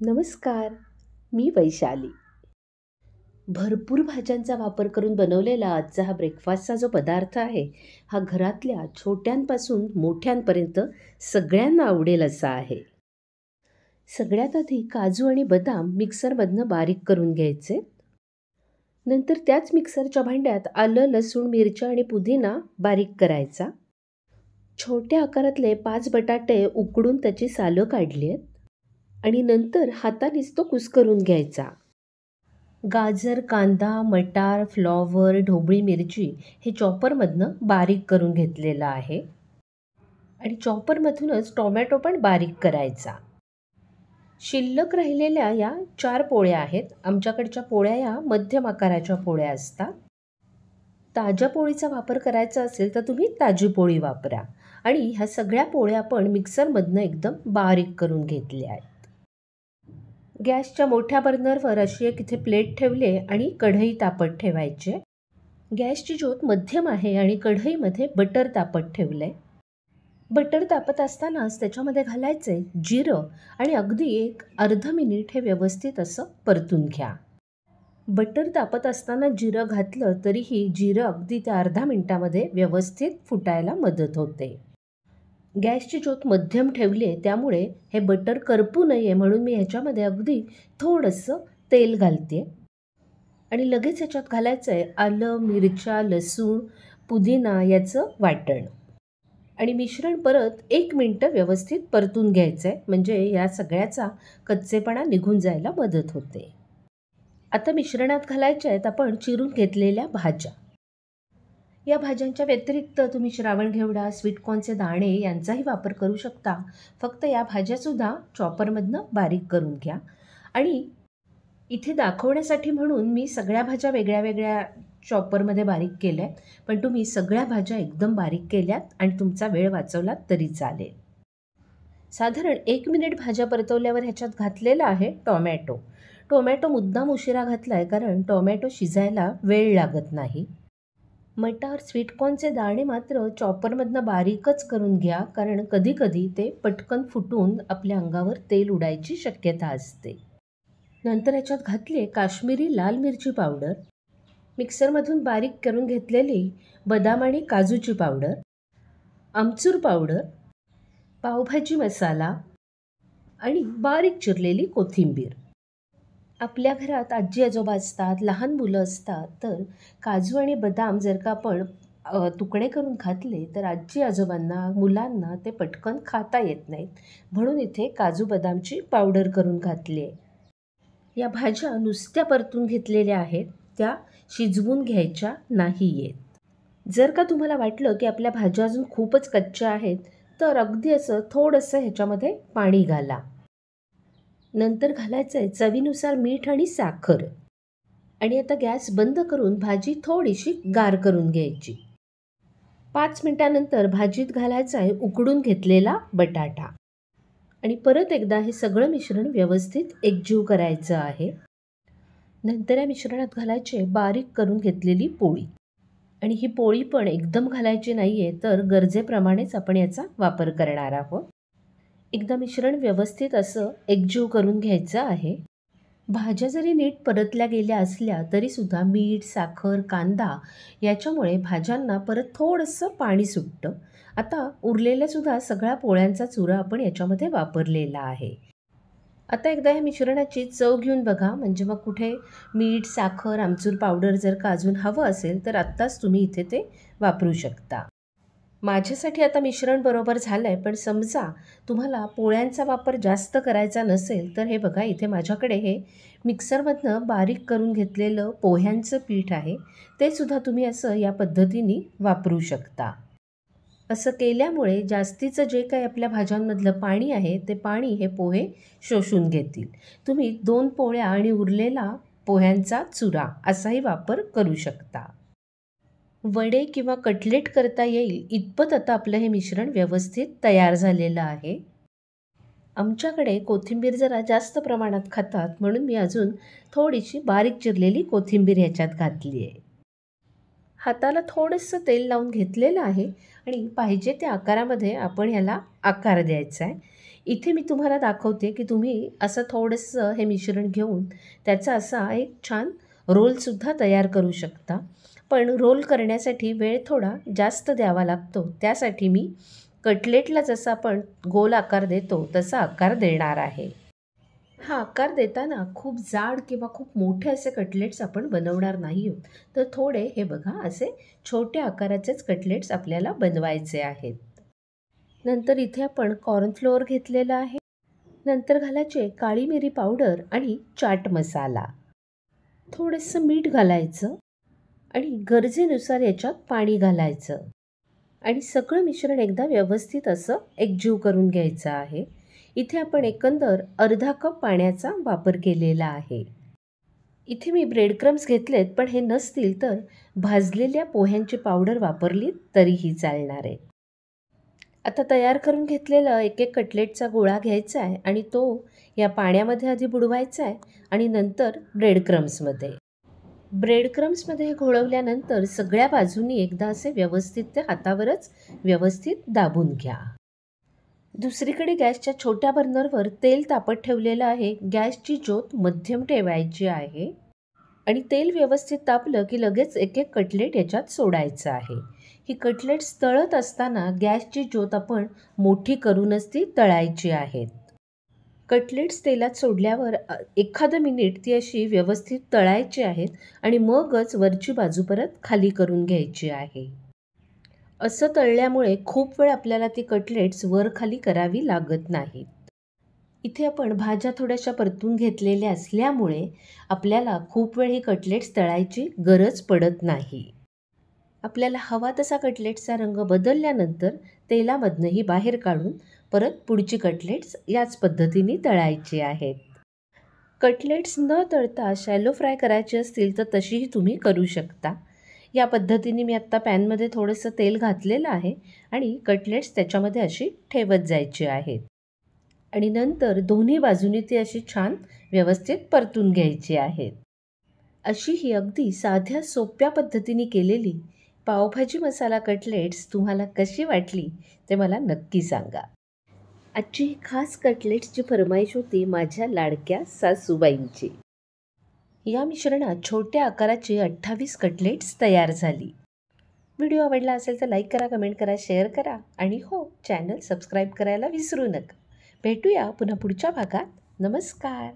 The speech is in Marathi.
नमस्कार, मी वैशाली. भरपूर भाज्यांचा वापर करून बनवलेला आजचा हा ब्रेकफास्टचा जो पदार्थ आहे, हा घरातल्या छोट्यांपासून मोठ्यांपर्यंत सगळ्यांना आवडेल असा आहे. सगळ्यात आधी काजू आणि बदाम मिक्सरमधनं बारीक करून घ्यायचे. नंतर त्याच मिक्सरच्या भांड्यात आलं, लसूण, मिरच्या आणि पुदिना बारीक करायचा. छोट्या आकारातले 5 बटाटे उकडून त्याची सालं काढली आहेत आणि नंतर हातानेच तो कुस्करून घ्यायचा. गाजर, कांदा, मटार, फ्लॉवर, ढोबळी मिरची हे चॉपरमधनं बारीक करून घेतलेलं आहे आणि चॉपरमधूनच टोमॅटो पण बारीक करायचा. शिल्लक राहिलेल्या या 4 पोळ्या आहेत. आमच्याकडच्या पोळ्या या मध्यम आकाराच्या पोळ्या असतात. ताज्या पोळीचा वापर करायचा असेल तर तुम्ही ताजी पोळी वापरा आणि ह्या सगळ्या पोळ्या आपण मिक्सरमधनं एकदम बारीक करून घेतल्या आहेत. गॅसच्या मोठ्या बर्नरवर अशी एक इथे प्लेट ठेवली आणि कढई तापत ठेवायचे. गॅसची ज्योत मध्यम आहे आणि कढईमध्ये बटर तापत ठेवलं आहे. बटर तापत असतानाच त्याच्यामध्ये घालायचे जिरं आणि अगदी एक अर्धा मिनिट हे व्यवस्थित असं परतून घ्या. बटर तापत असताना जिरं घातलं तरीही जिरं अगदी त्या अर्धा मिनिटामध्ये व्यवस्थित फुटायला मदत होते. गॅसची ज्योत मध्यम ठेवली आहे त्यामुळे हे बटर करपू नये म्हणून मी ह्याच्यामध्ये अगदी थोडंसं तेल घालते आणि लगेच ह्याच्यात घालायचं आहे आलं, मिरच्या, लसूण, पुदिना याचं वाटण आणि मिश्रण परत 1 मिनटं व्यवस्थित परतून घ्यायचं आहे म्हणजे या सगळ्याचा कच्चेपणा निघून जायला मदत होते. आता मिश्रणात घालायच्या आहेत आपण चिरून घेतलेल्या भाज्या. या भाज्यांच्या व्यतिरिक्त तुम्ही श्रावण घेवडा, स्वीटकॉर्नचे दाणे यांचाही वापर करू शकता. फक्त या भाज्यासुद्धा चॉपरमधनं बारीक करून घ्या आणि इथे दाखवण्यासाठी म्हणून मी सगळ्या भाज्या वेगळ्या वेगळ्या चॉपरमध्ये बारीक केल्या आहेत, पण तुम्ही सगळ्या भाज्या एकदम बारीक केल्यात आणि तुमचा वेळ वाचवलात तरी चालेल. साधारण 1 मिनिट भाज्या परतवल्यावर ह्याच्यात घातलेला आहे टोमॅटो. टोमॅटो मुद्दाम उशिरा घातला आहे कारण टोमॅटो शिजायला वेळ लागत नाही. मटार, स्वीटकॉर्नचे दाणे मात्र चॉपरमधनं बारीकच करून घ्या कारण कधीकधी ते पटकन फुटून आपल्या अंगावर तेल उडायची शक्यता असते. नंतर याच्यात घातली काश्मीरी लाल मिरची पावडर, मिक्सरमधून बारीक करून घेतलेली बदाम आणि काजूची पावडर, आमचूर पावडर, पावभाजी मसाला आणि बारीक चिरलेली कोथिंबीर. आपल्या घरात आजी आजोबा असतात, लहान मुलं असतात, तर काजू आणि बदाम जर का आपण तुकडे करून घातले तर आजी आजोबांना, मुलांना ते पटकन खाता येत नाहीत. म्हणून इथे काजू बदामची पावडर करून घातली आहे. या भाज्या नुसत्या परतून घेतलेल्या आहेत, त्या शिजवून घ्यायच्या नाही आहेत. जर का तुम्हाला वाटलं की आपल्या भाज्या अजून खूपच कच्च्या आहेत तर अगदी असं थोडंसं ह्याच्यामध्ये पाणी घाला. नंतर घालायचं आहे चवीनुसार मीठ आणि साखर आणि आता गॅस बंद करून भाजी थोडीशी गार करून घ्यायची. 5 मिनिटानंतर भाजीत घालायचा आहे उकडून घेतलेला बटाटा आणि परत एकदा हे सगळं मिश्रण व्यवस्थित एकजीव करायचं आहे. नंतर या मिश्रणात घालायचे बारीक करून घेतलेली पोळी आणि ही पोळी पण एकदम घालायची नाही आहे तर गरजेप्रमाणेच आपण याचा वापर करणार आहोत. एकदा मिश्रण व्यवस्थित असं एकजीव करून घ्यायचं आहे. भाज्या जरी नीट परतल्या गेल्या असल्या तरीसुद्धा मीठ, साखर, कांदा याच्यामुळे भाज्यांना परत थोडंसं पाणी सुटतं. आता उरलेल्यासुद्धा सगळ्या पोळ्यांचा चुरा आपण याच्यामध्ये वापरलेला आहे. आता एकदा या मिश्रणाची चव घेऊन बघा म्हणजे मग कुठे मीठ, साखर, आमचूर पावडर जर का अजून हवं असेल तर आत्ताच तुम्ही इथे ते वापरू शकता. माझ्यासाठी आता मिश्रण बरोबर झालं आहे, पण समजा तुम्हाला पोळ्यांचा वापर जास्त करायचा नसेल तर हे बघा इथे माझ्याकडे हे मिक्सरमधनं बारीक करून घेतलेलं पोह्यांचं पीठ आहे. ते सुद्धा तुम्ही असं या पद्धतीने वापरू शकता. असं केल्यामुळे जास्तीचं जे काही आपल्या भाज्यांमधलं पाणी आहे ते पाणी हे पोहे शोषून घेतील. तुम्ही 2 पोळ्या आणि उरलेला पोह्यांचा चुरा असाही वापर करू शकता. वडे किंवा कटलेट करता येईल इतपत आता आपलं हे मिश्रण व्यवस्थित तयार झालेलं आहे. आमच्याकडे कोथिंबीर जरा जास्त प्रमाणात खातात म्हणून मी अजून थोडीशी बारीक चिरलेली कोथिंबीर ह्याच्यात घातली आहे. हाताला थोडंसं तेल लावून घेतलेलं आहे आणि पाहिजे त्या आकारामध्ये आपण ह्याला आकार द्यायचा आहे. इथे मी तुम्हाला दाखवते की तुम्ही असं थोडंसं हे मिश्रण घेऊन त्याचा असा एक छान रोलसुद्धा तयार करू शकता. पण रोल करण्यासाठी वेळ थोडा जास्त द्यावा लागतो. त्यासाठी मी कटलेटला जसा आपण गोल आकार देतो तसा आकार देणार आहे. हा आकार देताना खूप जाड किंवा खूप मोठे असे कटलेट्स आपण बनवणार नाही आहोत. तर थोडे हे बघा असे छोट्या आकाराचेच कटलेट्स आपल्याला बनवायचे आहेत. नंतर इथे आपण कॉर्नफ्लोअर घेतलेला आहे. नंतर घालायचे काळी मिरी पावडर आणि चाट मसाला. थोडंसं मीठ घालायचं आणि गरजेनुसार याच्यात पाणी घालायचं आणि सगळं मिश्रण एकदा व्यवस्थित असं एकजीव करून घ्यायचं आहे. इथे आपण एकंदर अर्धा कप पाण्याचा वापर केलेला आहे. इथे मी ब्रेड क्रम्स घेतलेत, पण हे नसतील तर भाजलेल्या पोह्यांची पावडर वापरली तरीही चालणार आहे. आता तयार करून घेतलेला एक एक कटलेटचा गोळा घ्यायचा आहे आणि तो या पाण्यामध्ये आधी बुडवायचा आहे आणि नंतर ब्रेड क्रम्समध्ये घोळवल्यानंतर सगळ्या बाजूंनी एकदा असे व्यवस्थित ते हातावरच व्यवस्थित दाबून घ्या. दुसरीकडे गॅसच्या छोट्या बर्नरवर तेल तापत ठेवलेलं आहे. गॅसची ज्योत मध्यम ठेवायची आहे आणि तेल व्यवस्थित तापलं की लगेच एक एक कटलेट याच्यात सोडायचं आहे. ही कटलेट्स तळत असताना गॅसची ज्योत आपण मोठी करूनच ती तळायची आहेत. कटलेट्स तेलात सोडल्यावर एखादं मिनिट ती अशी व्यवस्थित तळायची आहेत आणि मगच वरची बाजू परत खाली करून घ्यायची आहे. असं तळल्यामुळे खूप वेळ आपल्याला ती कटलेट्स वर खाली करावी लागत नाहीत. इथे आपण भाज्या थोड्याशा परतून घेतलेल्या असल्यामुळे आपल्याला खूप वेळ ही कटलेट्स तळायची गरज पडत नाही. आपल्याला हवा तसा कटलेट्सचा रंग बदलल्यानंतर तेलामधनंही बाहेर काढून परत पुढची कटलेट्स याच पद्धतीने तळायची आहेत. कटलेट्स न तळता शॅलो फ्राय करायची असतील तर तशीही तुम्ही करू शकता. या पद्धतीने मी आत्ता पॅनमध्ये थोडंसं तेल घातलेलं आहे आणि कटलेट्स त्याच्यामध्ये अशी ठेवत जायची आहेत आणि नंतर दोन्ही बाजूनी ती अशी छान व्यवस्थित परतून घ्यायची आहेत. अशी ही अगदी साध्या सोप्या पद्धतीने केलेली पावभाजी मसाला कटलेट्स तुम्हाला कशी वाटली ते मला नक्की सांगा. आजची ही खास कटलेट्सची फरमाईश होती माझ्या लाडक्या सासूबाईंची. या मिश्रणात छोट्या आकाराची 28 कटलेट्स तयार झाली. व्हिडिओ आवडला असेल तर लाईक करा, कमेंट करा, शेअर करा आणि हो, चॅनल सबस्क्राईब करायला विसरू नका. भेटूया पुन्हा पुढच्या भागात. नमस्कार.